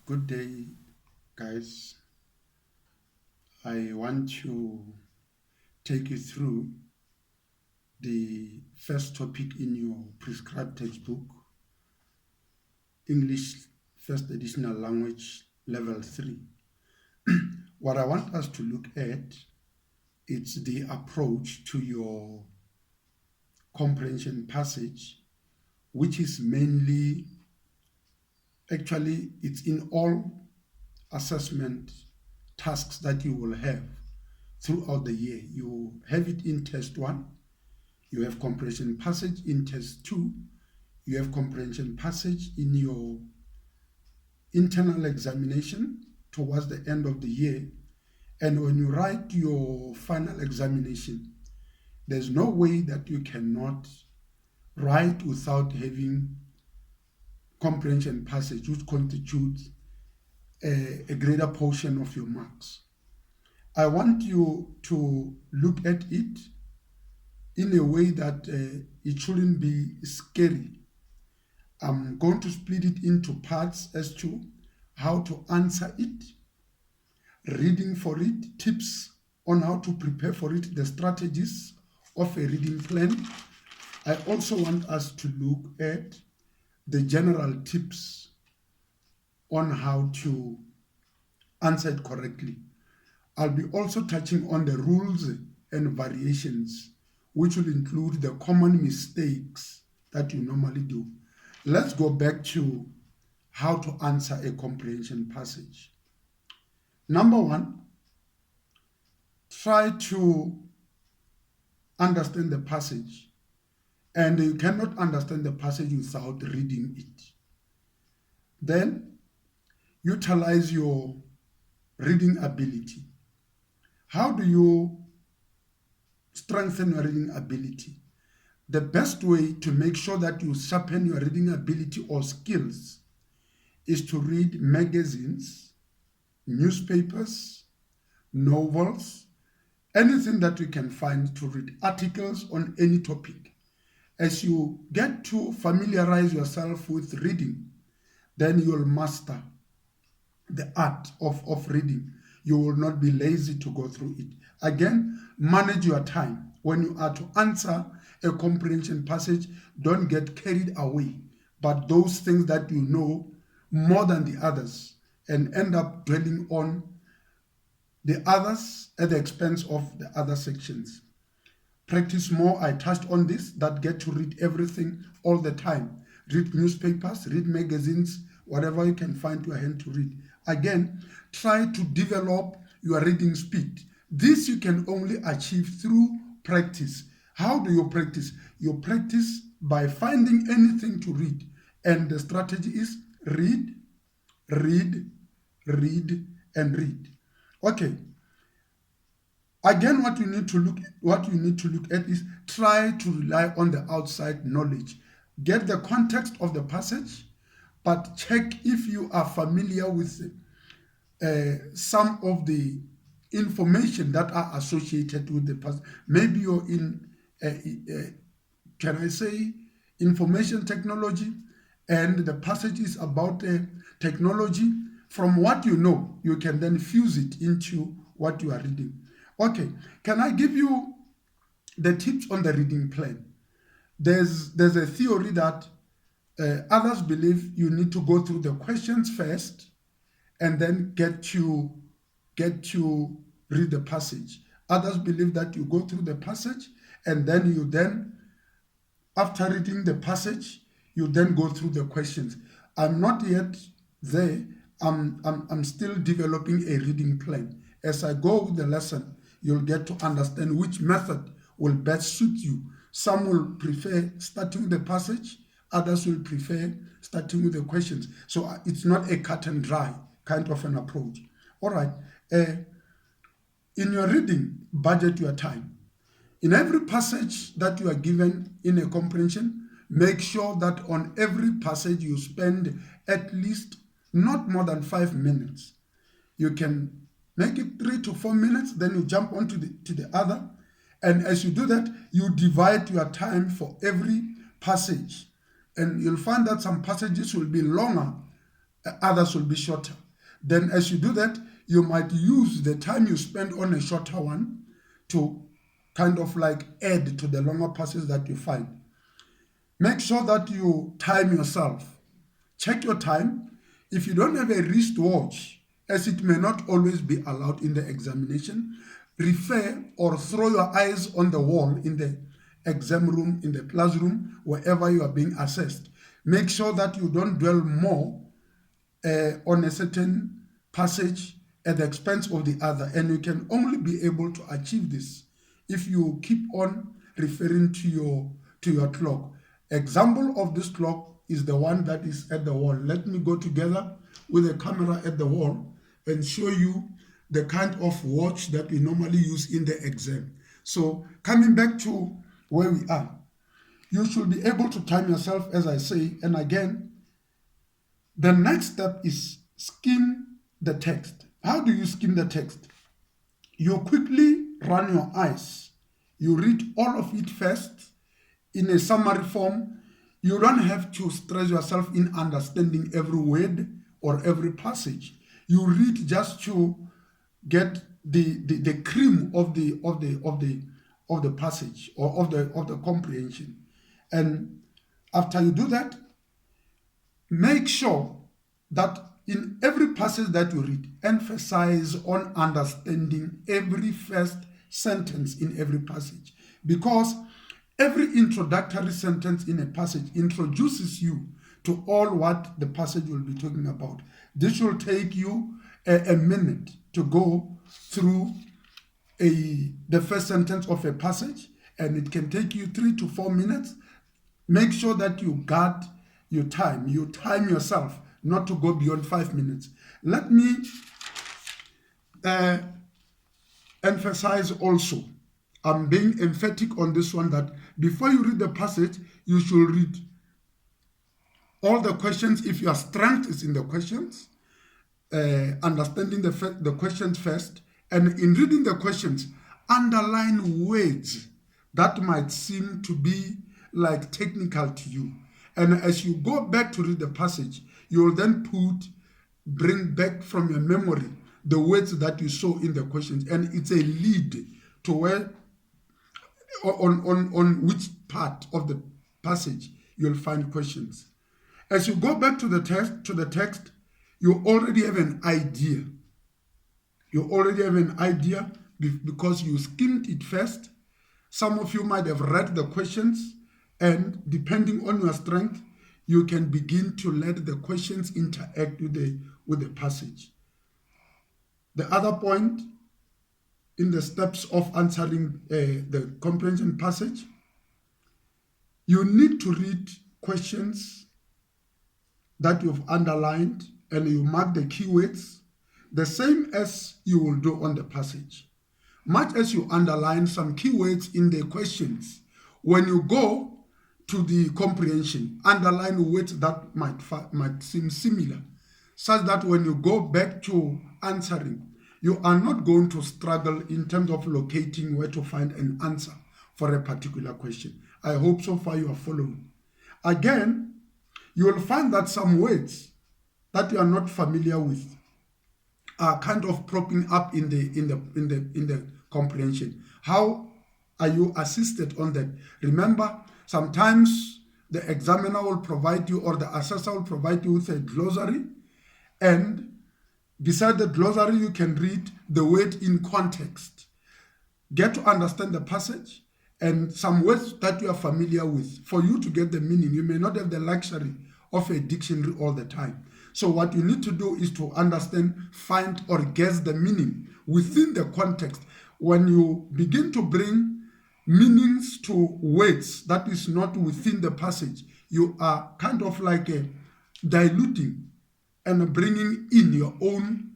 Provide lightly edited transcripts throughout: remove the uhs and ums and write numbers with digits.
Good day, guys. I want to take you through the first topic in your prescribed textbook, English First Additional Language Level 3. What I want us to look at is the approach to your comprehension passage, which is mainly, actually, it's in all assessment tasks that you will have throughout the year. You have it in test 1, you have comprehension passage in test 2, you have comprehension passage in your internal examination towards the end of the year, and when you write your final examination, there's no way that you cannot write without having comprehension passage, which constitutes a greater portion of your marks. I want you to look at it in a way that it shouldn't be scary. I'm going to split it into parts as to how to answer it, reading for it, tips on how to prepare for it, the strategies of a reading plan. I also want us to look at the general tips on how to answer it correctly. I'll be also touching on the rules and variations, which will include the common mistakes that you normally do. Let's go back to how to answer a comprehension passage. Number 1, try to understand the passage. And you cannot understand the passage without reading it. Then, utilize your reading ability. How do you strengthen your reading ability? The best way to make sure that you sharpen your reading ability or skills is to read magazines, newspapers, novels, anything that you can find to read, articles on any topic. As you get to familiarize yourself with reading, then you'll master the art of reading. You will not be lazy to go through it. Again, manage your time. When you are to answer a comprehension passage, don't get carried away but those things that you know more than the others and end up dwelling on the others at the expense of the other sections. Practice more. I touched on this, that get to read everything all the time. Read newspapers, read magazines, whatever you can find to your hand to read. Again, try to develop your reading speed. This you can only achieve through practice. How do you practice? You practice by finding anything to read. And the strategy is read, read, read, and read. Okay. Again, what you need to look at is try to rely on the outside knowledge. Get the context of the passage, but check if you are familiar with some of the information that are associated with the passage. Maybe you're in, can I say, information technology, and the passage is about technology. From what you know, you can then fuse it into what you are reading. Okay, can I give you the tips on the reading plan? There's a theory that others believe you need to go through the questions first and then get to read the passage. Others believe that you go through the passage and then after reading the passage you then go through the questions. I'm not yet there. I'm still developing a reading plan. As I go with the lesson, you'll get to understand which method will best suit you. Some will prefer starting with the passage, others will prefer starting with the questions. So it's not a cut and dry kind of an approach. All right. In your reading, budget your time. In every passage that you are given in a comprehension, make sure that on every passage you spend at least not more than 5 minutes. You can make it 3 to 4 minutes, then you jump on to the other. And as you do that, you divide your time for every passage. And you'll find that some passages will be longer others will be shorter. Then as you do that, you might use the time you spend on a shorter one to kind of like add to the longer passages that you find. Make sure that you time yourself. Check your time. If you don't have a wristwatch, as it may not always be allowed in the examination, refer or throw your eyes on the wall in the exam room, in the classroom, wherever you are being assessed. Make sure that you don't dwell more on a certain passage at the expense of the other, and you can only be able to achieve this if you keep on referring to your clock. Example of this clock is the one that is at the wall. Let me go together with a camera at the wall and show you the kind of watch that we normally use in the exam. So coming back to where we are, you should be able to time yourself, as I say, and again, the next step is skim the text. How do you skim the text? You quickly run your eyes. You read all of it first in a summary form. You don't have to stress yourself in understanding every word or every passage. You read just to get the cream of the passage or of the comprehension. And after you do that, make sure that in every passage that you read, emphasize on understanding every first sentence in every passage, because every introductory sentence in a passage introduces you to all what the passage will be talking about. This will take you a minute to go through the first sentence of a passage, and it can take you 3 to 4 minutes. Make sure that you guard your time. You time yourself not to go beyond 5 minutes. Let me emphasize also, I'm being emphatic on this one, that before you read the passage, you should read all the questions. If your strength is in the questions, understanding the questions first, and in reading the questions, underline words that might seem to be like technical to you. And as you go back to read the passage, you will then bring back from your memory the words that you saw in the questions, and it's a lead to where on which part of the passage you'll find questions. As you go back to the text, you already have an idea. You already have an idea because you skimmed it first. Some of you might have read the questions, and depending on your strength, you can begin to let the questions interact with the passage. The other point in the steps of answering the comprehension passage, you need to read questions that you've underlined, and you mark the keywords the same as you will do on the passage. Much as you underline some keywords in the questions, when you go to the comprehension, underline words that might seem similar, such that when you go back to answering, you are not going to struggle in terms of locating where to find an answer for a particular question. I hope so far you are following. Again, you will find that some words that you are not familiar with are kind of propping up in the comprehension. How are you assisted on that? Remember, sometimes the examiner will provide you, or the assessor will provide you with a glossary, and beside the glossary you can read the word in context. Get to understand the passage and some words that you are familiar with. For you to get the meaning, you may not have the luxury of a dictionary all the time. So what you need to do is to understand, find, or guess the meaning within the context. When you begin to bring meanings to words that is not within the passage, you are kind of like diluting and bringing in your own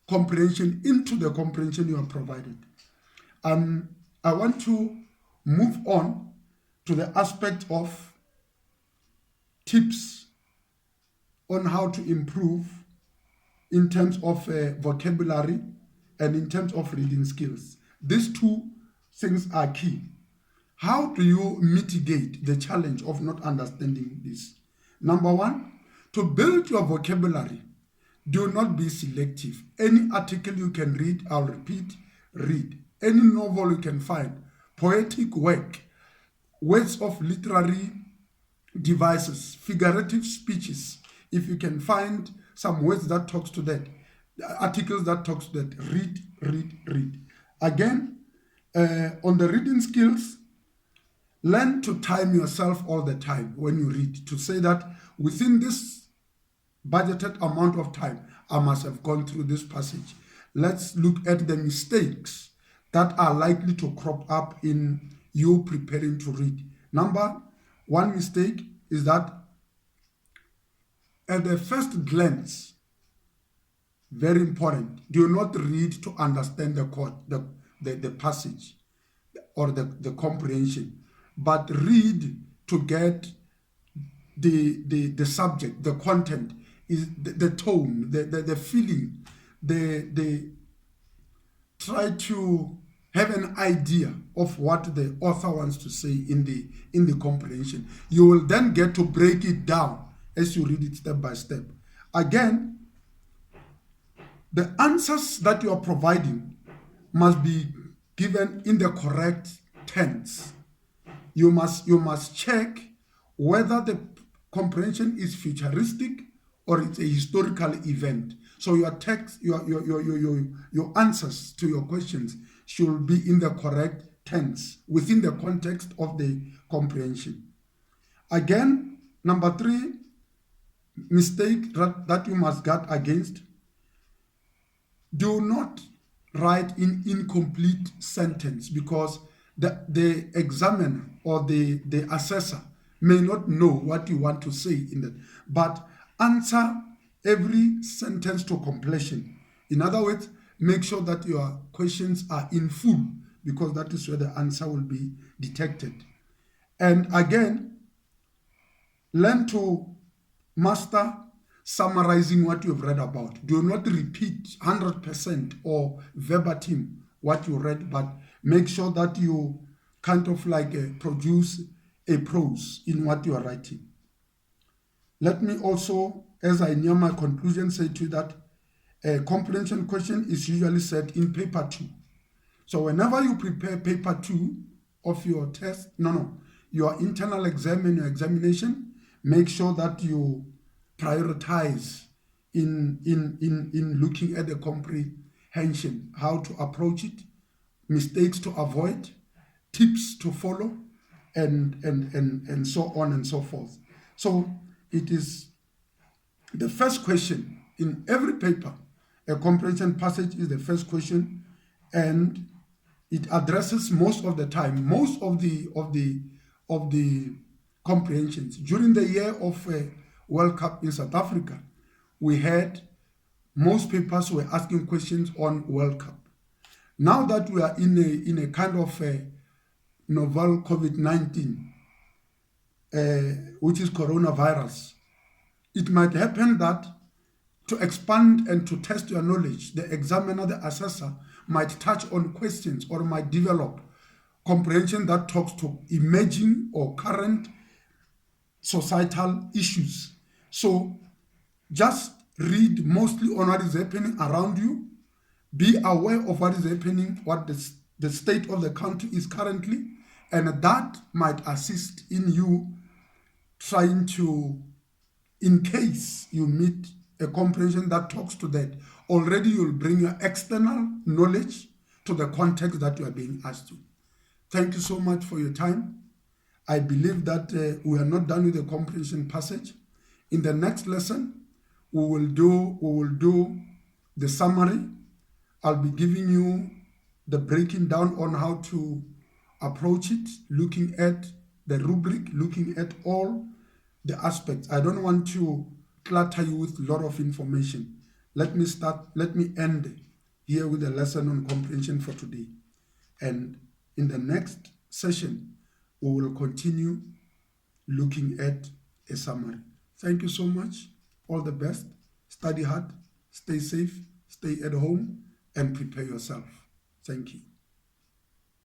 comprehension into the comprehension you are provided. I want to move on to the aspect of tips on how to improve in terms of vocabulary and in terms of reading skills. These two things are key. How do you mitigate the challenge of not understanding this? Number one, to build your vocabulary, Do not be selective. Any article you can read, I'll repeat, read. Any novel you can find, poetic work, words of literary devices, figurative speeches. If you can find some words that talks to that, articles that talks to that, read, read, read. Again, on the reading skills, learn to time yourself all the time when you read, to say that within this budgeted amount of time, I must have gone through this passage. Let's look at the mistakes that are likely to crop up in you preparing to read. Number one mistake is that at the first glance, very important, do not read to understand the passage or the comprehension, but read to get the subject, the content, is the tone, the feeling, try to have an idea of what the author wants to say in the comprehension. You will then get to break it down as you read it step by step. Again, the answers that you are providing must be given in the correct tense. You must check whether the comprehension is futuristic or it's a historical event. So your text, your answers to your questions should be in the correct tense within the context of the comprehension. Again, number 3 mistake that you must guard against: do not write in incomplete sentence, because the examiner or the assessor may not know what you want to say in that, but answer every sentence to completion. In other words, make sure that your questions are in full, because that is where the answer will be detected. And again, learn to master summarizing what you've read about. Do not repeat 100% or verbatim what you read, but make sure that you kind of like produce a prose in what you are writing. Let me also, as I near my conclusion, say to you that a comprehension question is usually set in paper 2. So whenever you prepare paper 2 of your test, your internal exam and your examination, make sure that you prioritize in looking at the comprehension, how to approach it, mistakes to avoid, tips to follow, and so on and so forth. So it is the first question in every paper. A comprehension passage is the first question, and it addresses most of the time, most of the comprehensions. During the year of World Cup in South Africa, we had most papers were asking questions on World Cup. Now that we are in a kind of a novel COVID-19, which is coronavirus, it might happen that to expand and to test your knowledge, the examiner, the assessor, might touch on questions or might develop comprehension that talks to emerging or current societal issues. So just read mostly on what is happening around you. Be aware of what is happening, what the state of the country is currently, and that might assist in you trying to, in case you meet a comprehension that talks to that, already you'll bring your external knowledge to the context that you are being asked to. Thank you so much for your time. I believe that we are not done with the comprehension passage. In the next lesson, we will do the summary. I'll be giving you the breaking down on how to approach it, looking at the rubric, looking at all the aspects. I don't want to clutter you with a lot of information. Let me end here with a lesson on comprehension for today. And in the next session, we will continue looking at a summary. Thank you so much. All the best. Study hard, stay safe, stay at home, and prepare yourself. Thank you.